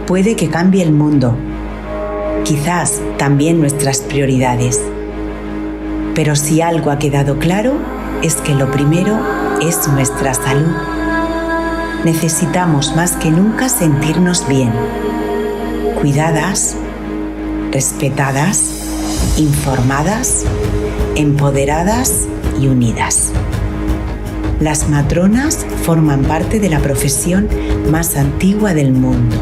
Puede que cambie el mundo, quizás también nuestras prioridades. Pero si algo ha quedado claro, es que lo primero es nuestra salud. Necesitamos más que nunca sentirnos bien, cuidadas, respetadas, informadas, empoderadas y unidas. Las matronas forman parte de la profesión más antigua del mundo,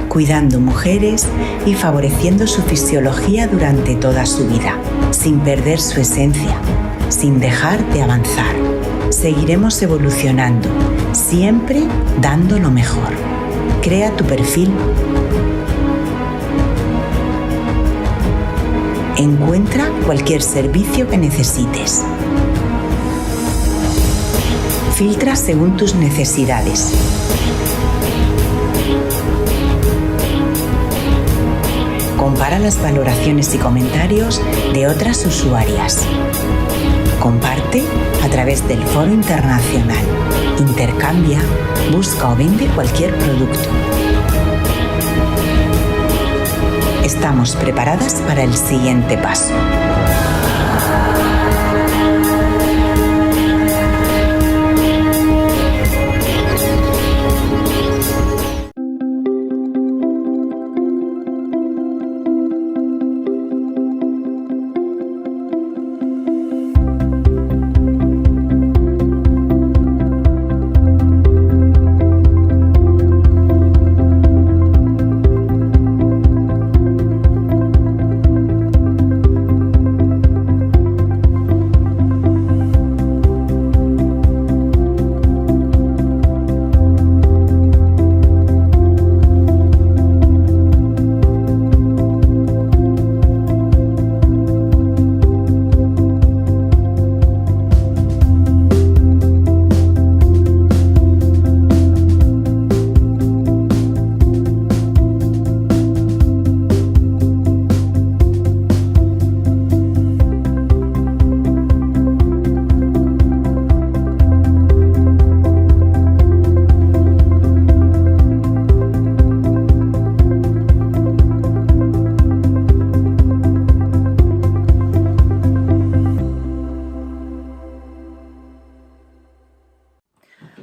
cuidando mujeres y favoreciendo su fisiología durante toda su vida, sin perder su esencia, sin dejar de avanzar. Seguiremos evolucionando, siempre dando lo mejor. Crea tu perfil. Encuentra cualquier servicio que necesites. Filtra según tus necesidades. Compara las valoraciones y comentarios de otras usuarias. Comparte a través del foro internacional. Intercambia, busca o vende cualquier producto. Estamos preparadas para el siguiente paso.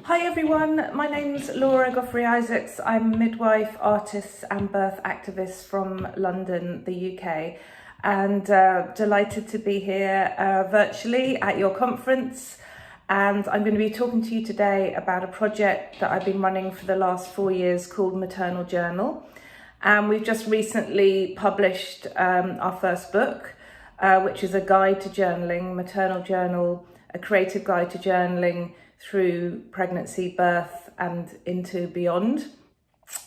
Hi everyone, my name's Godfrey-Isaacs. I'm a midwife, artist and birth activist from London, the UK, and delighted to be here virtually at your conference. And I'm going to be talking to you today about a project that I've been running for the last 4 years called Maternal Journal. And we've just recently published our first book, which is a guide to journaling, Maternal Journal, a creative guide to journaling through pregnancy, birth and into beyond.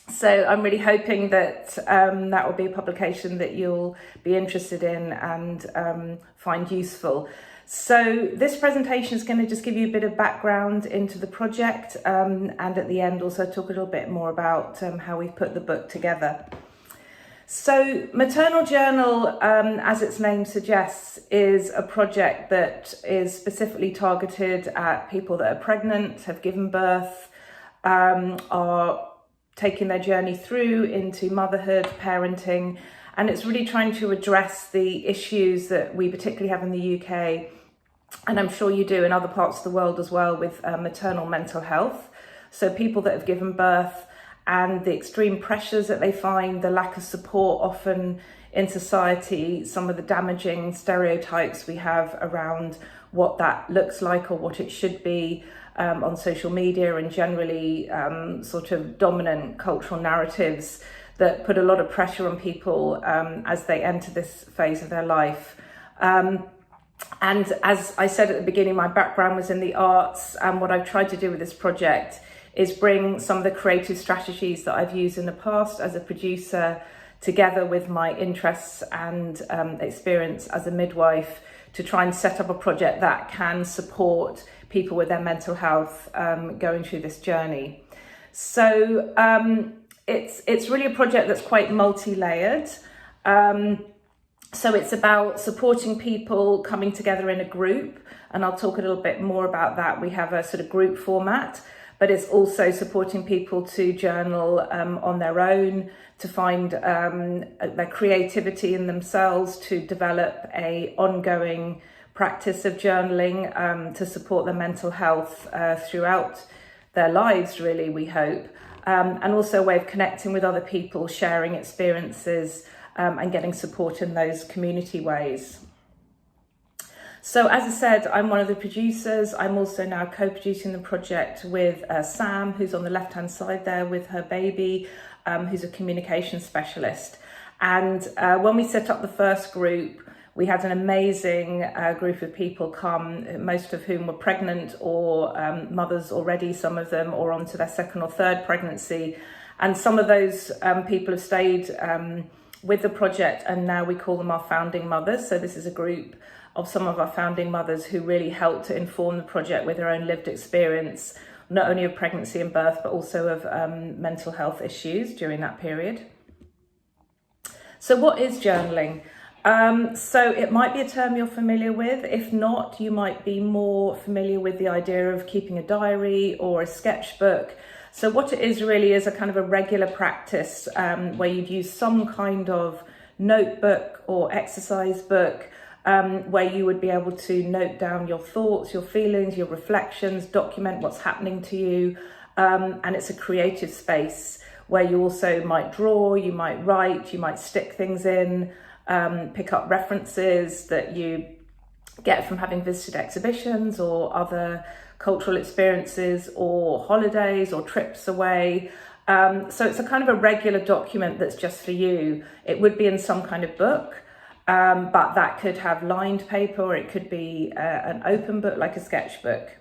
So I'm really hoping that that will be a publication that you'll be interested in and find useful. So this presentation is going to just give you a bit of background into the project and at the end also talk a little bit more about how we've put the book together. So Maternal Journal, as its name suggests, is a project that is specifically targeted at people that are pregnant, have given birth, are taking their journey through into motherhood, parenting, and it's really trying to address the issues that we particularly have in the UK, and I'm sure you do in other parts of the world as well, with maternal mental health. So people that have given birth and the extreme pressures that they find, the lack of support often in society, some of the damaging stereotypes we have around what that looks like or what it should be on social media, and generally sort of dominant cultural narratives that put a lot of pressure on people as they enter this phase of their life. And as I said at the beginning, my background was in the arts, and what I've tried to do with this project is bring some of the creative strategies that I've used in the past as a producer together with my interests and experience as a midwife to try and set up a project that can support people with their mental health going through this journey. So it's really a project that's quite multi-layered. So it's about supporting people coming together in a group, and I'll talk a little bit more about that. We have a sort of group format, but it's also supporting people to journal on their own, to find their creativity in themselves, to develop a ongoing practice of journaling to support their mental health throughout their lives, really, we hope. And also a way of connecting with other people, sharing experiences, and getting support in those community ways. So as I said, I'm one of the producers. I'm also now co-producing the project with Sam, who's on the left-hand side there with her baby, who's a communication specialist. And when we set up the first group, we had an amazing group of people come, most of whom were pregnant or mothers already, some of them, or onto their second or third pregnancy. And some of those people have stayed with the project, and now we call them our founding mothers. So this is a group of some of our founding mothers who really helped to inform the project with their own lived experience, not only of pregnancy and birth, but also of mental health issues during that period. So what is journaling? So it might be a term you're familiar with. If not, you might be more familiar with the idea of keeping a diary or a sketchbook. So what it is really is a kind of a regular practice where you'd use some kind of notebook or exercise book where you would be able to note down your thoughts, your feelings, your reflections, document what's happening to you. And it's a creative space where you also might draw, you might write, you might stick things in, pick up references that you get from having visited exhibitions or other cultural experiences or holidays or trips away. So it's a kind of a regular document that's just for you. It would be in some kind of book, but that could have lined paper, or it could be an open book like a sketchbook.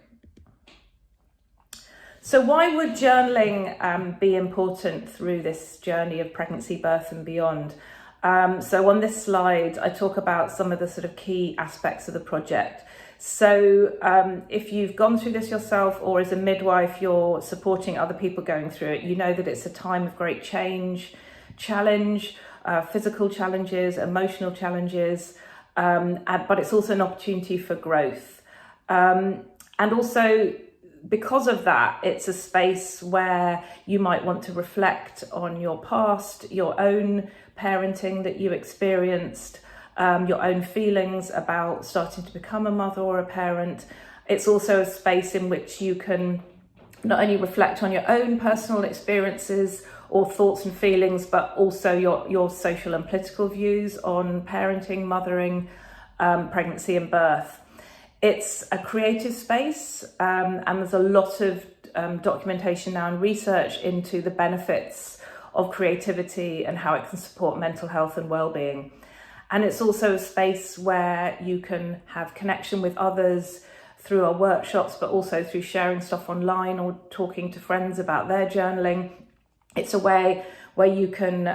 So why would journaling be important through this journey of pregnancy, birth and beyond? So on this slide, I talk about some of the sort of key aspects of the project. So if you've gone through this yourself, or as a midwife, you're supporting other people going through it, you know that it's a time of great change, challenge, physical challenges, emotional challenges, but it's also an opportunity for growth. And also, because of that, it's a space where you might want to reflect on your past, your own parenting that you experienced, your own feelings about starting to become a mother or a parent. It's also a space in which you can not only reflect on your own personal experiences or thoughts and feelings, but also your social and political views on parenting, mothering, pregnancy and birth. It's a creative space, and there's a lot of documentation now and research into the benefits of creativity and how it can support mental health and well-being. And it's also a space where you can have connection with others through our workshops, but also through sharing stuff online or talking to friends about their journaling. It's a way where you can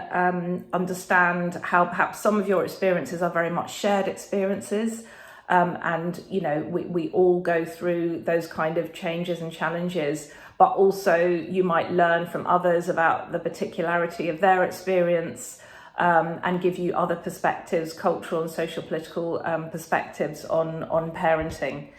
understand how perhaps some of your experiences are very much shared experiences. And, you know, we all go through those kind of changes and challenges, but also you might learn from others about the particularity of their experience, and give you other perspectives, cultural and social political perspectives on parenting.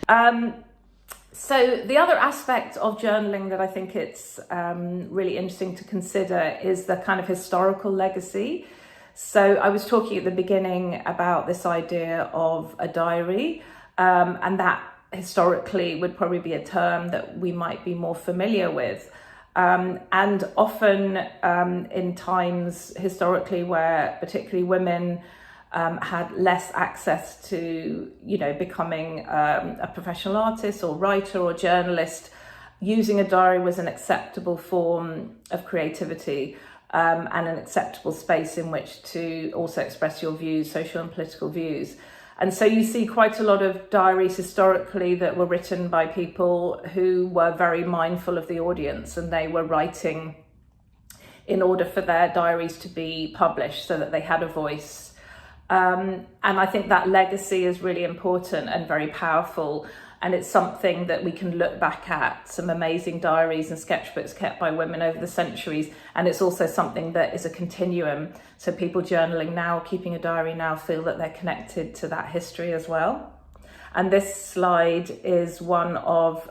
So the other aspect of journaling that I think it's really interesting to consider is the kind of historical legacy. So I was talking at the beginning about this idea of a diary, and that historically would probably be a term that we might be more familiar with. And often in times historically where particularly women had less access to, you know, becoming a professional artist or writer or journalist, using a diary was an acceptable form of creativity. And an acceptable space in which to also express your views, social and political views. And so you see quite a lot of diaries historically that were written by people who were very mindful of the audience, and they were writing in order for their diaries to be published so that they had a voice. And I think that legacy is really important and very powerful. And it's something that we can look back at, some amazing diaries and sketchbooks kept by women over the centuries. And it's also something that is a continuum. So people journaling now, keeping a diary now, feel that they're connected to that history as well. And this slide is one of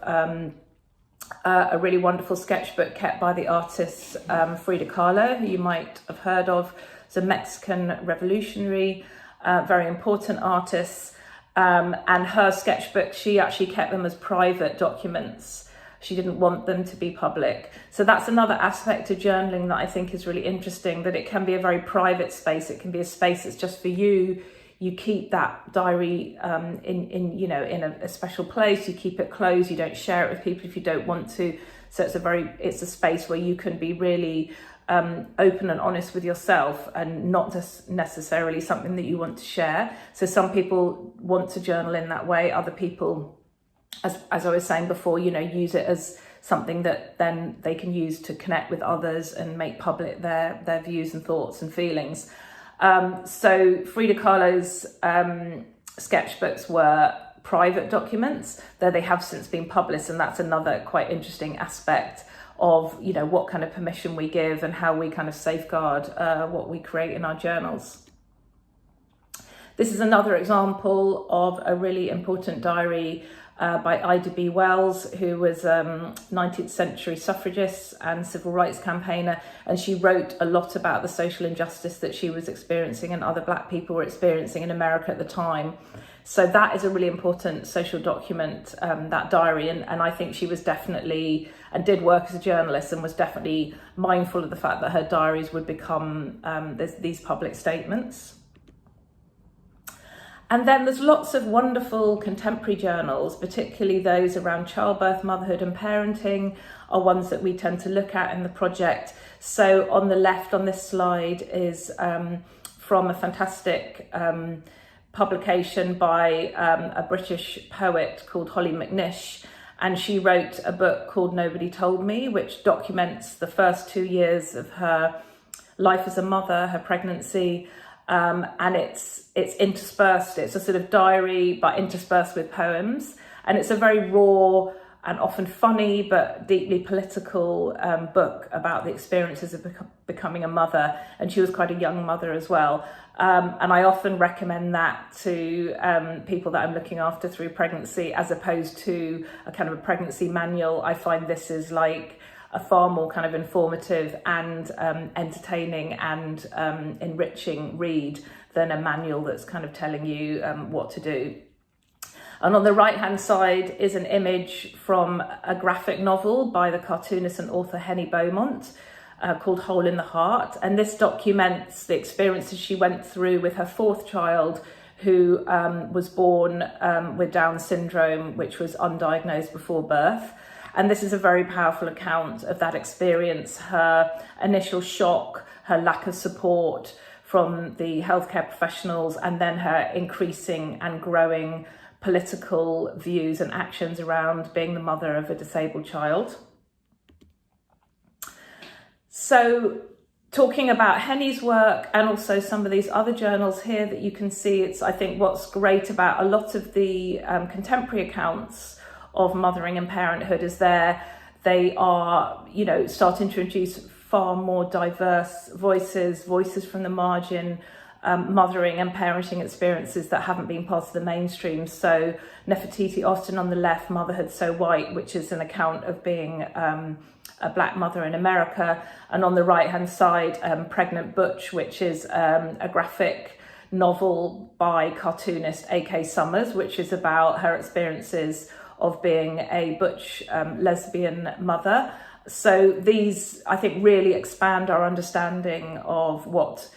a really wonderful sketchbook kept by the artist Frida Kahlo, who you might have heard of. It's a Mexican revolutionary, very important artist. And her sketchbook, she actually kept them as private documents. She didn't want them to be public. So that's another aspect of journaling that I think is really interesting, that it can be a very private space. It can be a space that's just for you. You keep that diary in a special place. You keep it closed. You don't share it with people if you don't want to. So it's a space where you can be really open and honest with yourself, and not just necessarily something that you want to share. So some people want to journal in that way. Other people, as I was saying before, use it as something that then they can use to connect with others and make public their views and thoughts and feelings. So Frida Kahlo's sketchbooks were private documents, though they have since been published, and that's another quite interesting aspect of what kind of permission we give and how we kind of safeguard what we create in our journals. This is another example of a really important diary by Ida B. Wells, who was 19th century suffragist and civil rights campaigner, and she wrote a lot about the social injustice that she was experiencing and other Black people were experiencing in America at the time. So that is a really important social document, that diary, and I think she was definitely, and did work as a journalist, and was definitely mindful of the fact that her diaries would become these public statements. And then there's lots of wonderful contemporary journals, particularly those around childbirth, motherhood and parenting are ones that we tend to look at in the project. So on the left on this slide is from a fantastic publication by a British poet called Holly McNish, and she wrote a book called Nobody Told Me, which documents the first 2 years of her life as a mother, her pregnancy, and it's interspersed. It's a sort of diary, but interspersed with poems, and it's a very raw and often funny but deeply political book about the experiences of becoming a mother, and she was quite a young mother as well. And I often recommend that to people that I'm looking after through pregnancy, as opposed to a kind of a pregnancy manual. I find this is like a far more kind of informative and entertaining and enriching read than a manual that's kind of telling you what to do. And on the right-hand side is an image from a graphic novel by the cartoonist and author Henny Beaumont called Hole in the Heart. And this documents the experiences she went through with her fourth child, who was born with Down syndrome, which was undiagnosed before birth. And this is a very powerful account of that experience, her initial shock, her lack of support from the healthcare professionals, and then her increasing and growing political views and actions around being the mother of a disabled child. So talking about Henny's work and also some of these other journals here that you can see, I think what's great about a lot of the contemporary accounts of mothering and parenthood is they are, starting to introduce far more diverse voices from the margin, mothering and parenting experiences that haven't been part of the mainstream. So Nefertiti Austin on the left, Motherhood So White, which is an account of being a Black mother in America. And on the right-hand side, Pregnant Butch, which is a graphic novel by cartoonist A.K. Summers, which is about her experiences of being a butch lesbian mother. So these, I think, really expand our understanding of what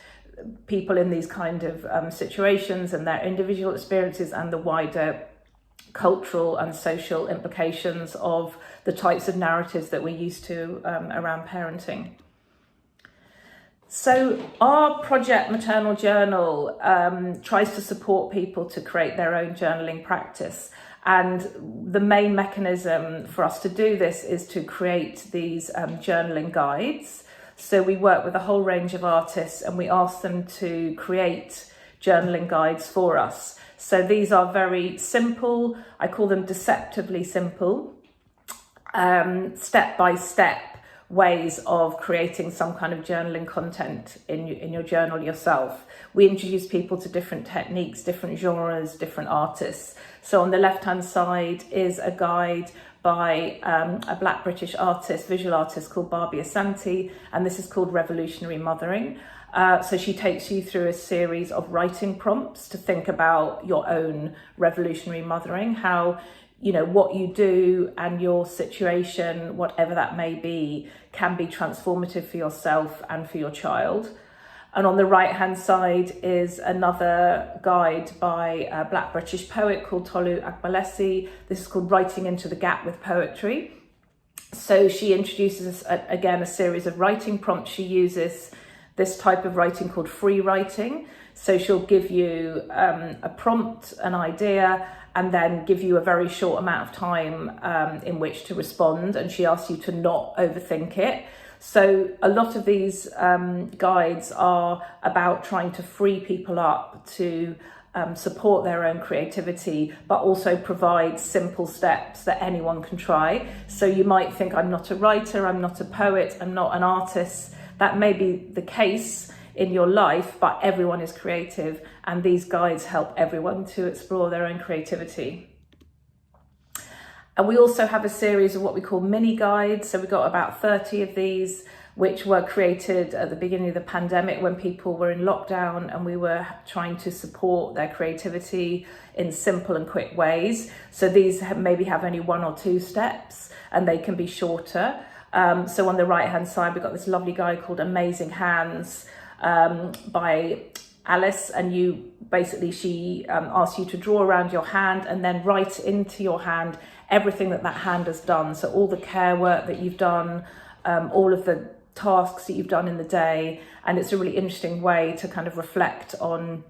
people in these kind of situations and their individual experiences and the wider cultural and social implications of the types of narratives that we're used to around parenting. So our project Maternal Journal tries to support people to create their own journaling practice. And the main mechanism for us to do this is to create these journaling guides. So we work with a whole range of artists and we ask them to create journaling guides for us. So these are very simple, I call them deceptively simple, step-by-step ways of creating some kind of journaling content in your journal yourself. We introduce people to different techniques, different genres, different artists. So on the left-hand side is a guide by a Black British artist, visual artist called Bienestar, and this is called Revolutionary Mothering. So she takes you through a series of writing prompts to think about your own revolutionary mothering, how, you know, what you do and your situation, whatever that may be, can be transformative for yourself and for your child. And on the right-hand side is another guide by a Black British poet called Tolu Akbalesi. This is called Writing into the Gap with Poetry. So she introduces, again, a series of writing prompts. She uses this type of writing called free writing. So she'll give you a prompt, an idea, and then give you a very short amount of time in which to respond. And she asks you to not overthink it. So a lot of these guides are about trying to free people up to support their own creativity, but also provide simple steps that anyone can try. So you might think, I'm not a writer, I'm not a poet, I'm not an artist. That may be the case in your life, but everyone is creative, and these guides help everyone to explore their own creativity. And we also have a series of what we call mini guides. So we've got about 30 of these, which were created at the beginning of the pandemic when people were in lockdown and we were trying to support their creativity in simple and quick ways. So these maybe have only 1 or 2 steps, and they can be shorter. So on the right-hand side, we've got this lovely guide called Amazing Hands by Alice, and she asks you to draw around your hand and then write into your hand everything that hand has done. So all the care work that you've done, all of the tasks that you've done in the day. And it's a really interesting way to kind of reflect on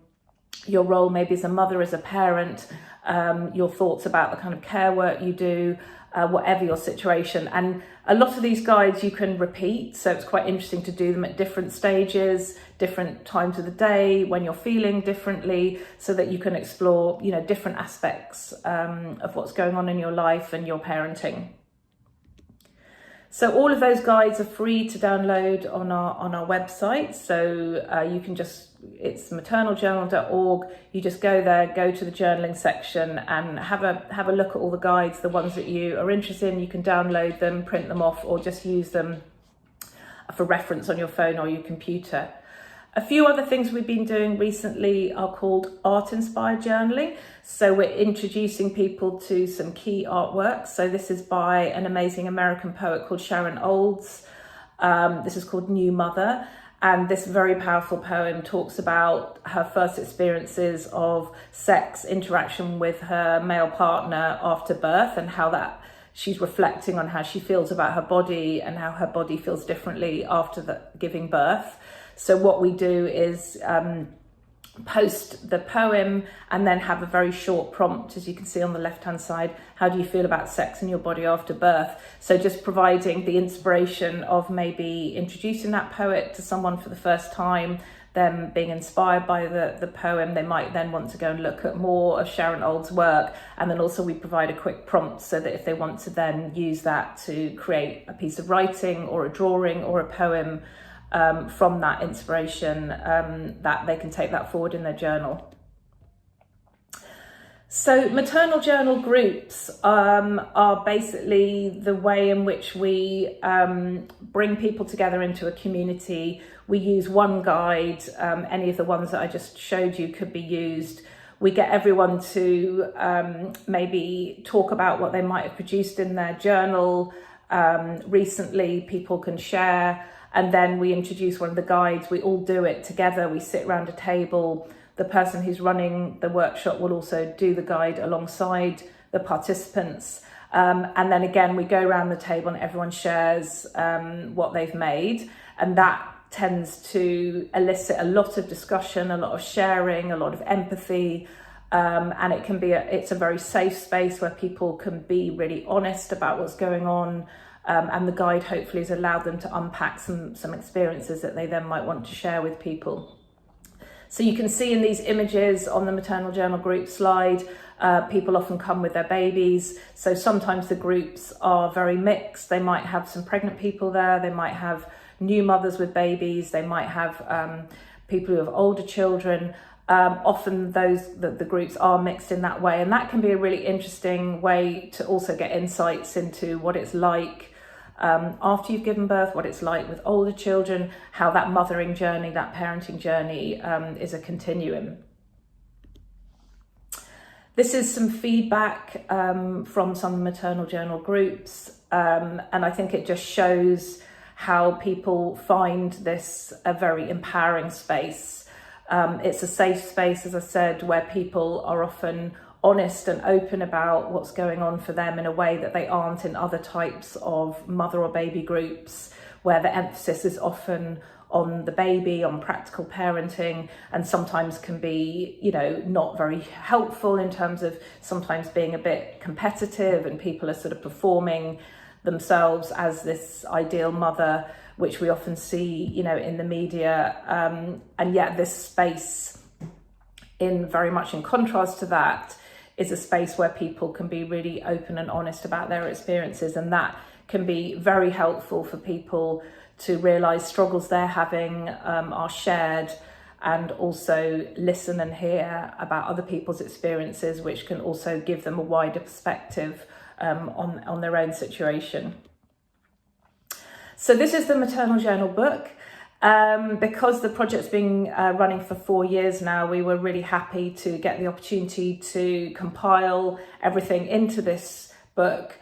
your role, maybe as a mother, as a parent, your thoughts about the kind of care work you do, whatever your situation. And a lot of these guides you can repeat, so it's quite interesting to do them at different stages, different times of the day, when you're feeling differently, so that you can explore, you know, different aspects of what's going on in your life and your parenting. So all of those guides are free to download on our website. So you can it's maternaljournal.org. You just go there, go to the journaling section, and have a look at all the guides, the ones that you are interested in. You can download them, print them off, or just use them for reference on your phone or your computer. A few other things we've been doing recently are called art-inspired journaling. So we're introducing people to some key artworks. So this is by an amazing American poet called Sharon Olds. This is called New Mother. And this very powerful poem talks about her first experiences of sex interaction with her male partner after birth, and how that she's reflecting on how she feels about her body and how her body feels differently after giving birth. So what we do is post the poem and then have a very short prompt, as you can see on the left-hand side. How do you feel about sex in your body after birth? So just providing the inspiration of maybe introducing that poet to someone for the first time, them being inspired by the poem. They might then want to go and look at more of Sharon Olds' work. And then also we provide a quick prompt so that if they want to then use that to create a piece of writing or a drawing or a poem, from that inspiration, that they can take that forward in their journal. So maternal journal groups are basically the way in which we bring people together into a community. We use one guide. Any of the ones that I just showed you could be used. We get everyone to maybe talk about what they might have produced in their journal recently. People can share. And then we introduce one of the guides. We all do it together. We sit around a table. The person who's running the workshop will also do the guide alongside the participants. And then again, we go around the table and everyone shares what they've made. And that tends to elicit a lot of discussion, a lot of sharing, a lot of empathy. And it's a very safe space where people can be really honest about what's going on. And the guide hopefully has allowed them to unpack some experiences that they then might want to share with people. So you can see in these images on the maternal journal group slide, people often come with their babies. So sometimes the groups are very mixed. They might have some pregnant people there. They might have new mothers with babies. They might have people who have older children. Often the groups are mixed in that way. And that can be a really interesting way to also get insights into what it's like after you've given birth, what it's like with older children, how that mothering journey, that parenting journey is a continuum. This is some feedback from some maternal journal groups, and I think it just shows how people find this a very empowering space. It's a safe space, as I said, where people are often honest and open about what's going on for them in a way that they aren't in other types of mother or baby groups, where the emphasis is often on the baby, on practical parenting, and sometimes can be, not very helpful in terms of sometimes being a bit competitive, and people are sort of performing themselves as this ideal mother, which we often see, in the media. And yet this space, very much in contrast to that, is a space where people can be really open and honest about their experiences, and that can be very helpful for people to realise struggles they're having are shared, and also listen and hear about other people's experiences, which can also give them a wider perspective on their own situation. So this is the maternal journal book. Because the project's been running for 4 years now, we were really happy to get the opportunity to compile everything into this book.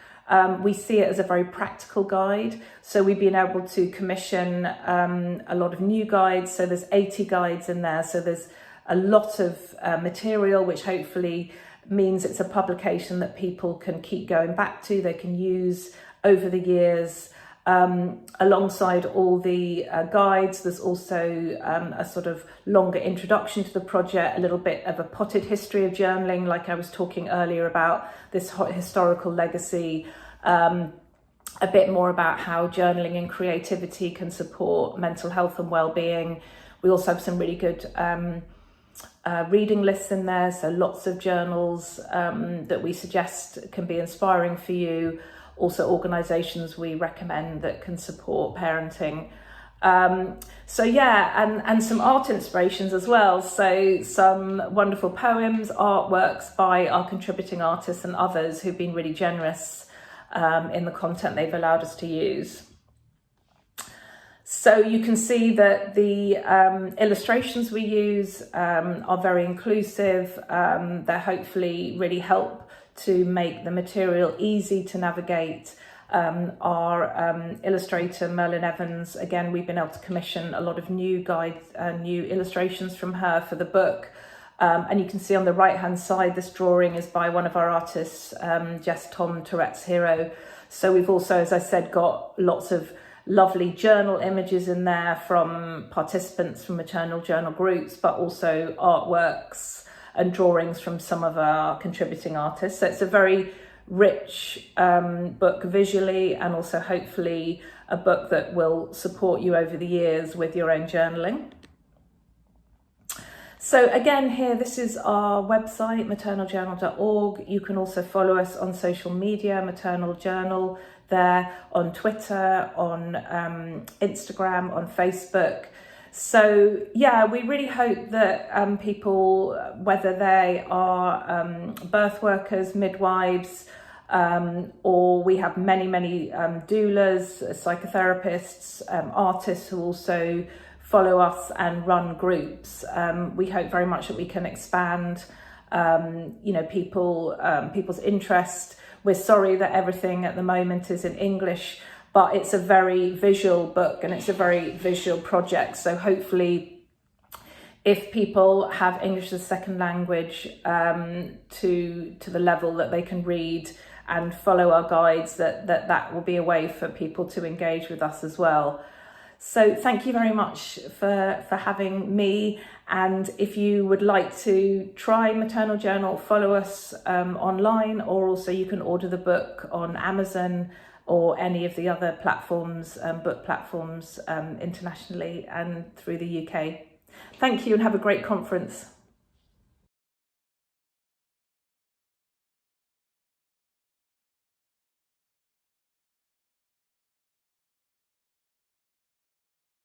We see it as a very practical guide. So we've been able to commission a lot of new guides. So there's 80 guides in there. So there's a lot of material, which hopefully means it's a publication that people can keep going back to, they can use over the years. Alongside all the guides, there's also a sort of longer introduction to the project, a little bit of a potted history of journaling, like I was talking earlier about this historical legacy, a bit more about how journaling and creativity can support mental health and well-being. We also have some really good reading lists in there, so lots of journals that we suggest can be inspiring for you. Also organisations we recommend that can support parenting. And some art inspirations as well. So some wonderful poems, artworks by our contributing artists and others who've been really generous in the content they've allowed us to use. So you can see that the illustrations we use are very inclusive. They hopefully really help to make the material easy to navigate. Our illustrator, Merlin Evans, again, we've been able to commission a lot of new guides, new illustrations from her for the book. And you can see on the right-hand side, this drawing is by one of our artists, Jess Tom, Tourette's hero. So we've also, as I said, got lots of lovely journal images in there from participants from maternal journal groups, but also artworks and drawings from some of our contributing artists. So it's a very rich book visually, and also hopefully a book that will support you over the years with your own journaling. So again, here, this is our website, maternaljournal.org. You can also follow us on social media, Maternal Journal, there on Twitter, on Instagram, on Facebook. So yeah, we really hope that people, whether they are birth workers, midwives, or we have many doulas, psychotherapists, artists who also follow us and run groups. We hope very much that we can expand, people's interest. We're sorry that everything at the moment is in English, but it's a very visual book and it's a very visual project. So hopefully, if people have English as a second language to the level that they can read and follow our guides, that will be a way for people to engage with us as well. So thank you very much for having me. And if you would like to try Maternal Journal, follow us online, or also you can order the book on Amazon or any of the other platforms, book platforms internationally and through the UK. Thank you and have a great conference.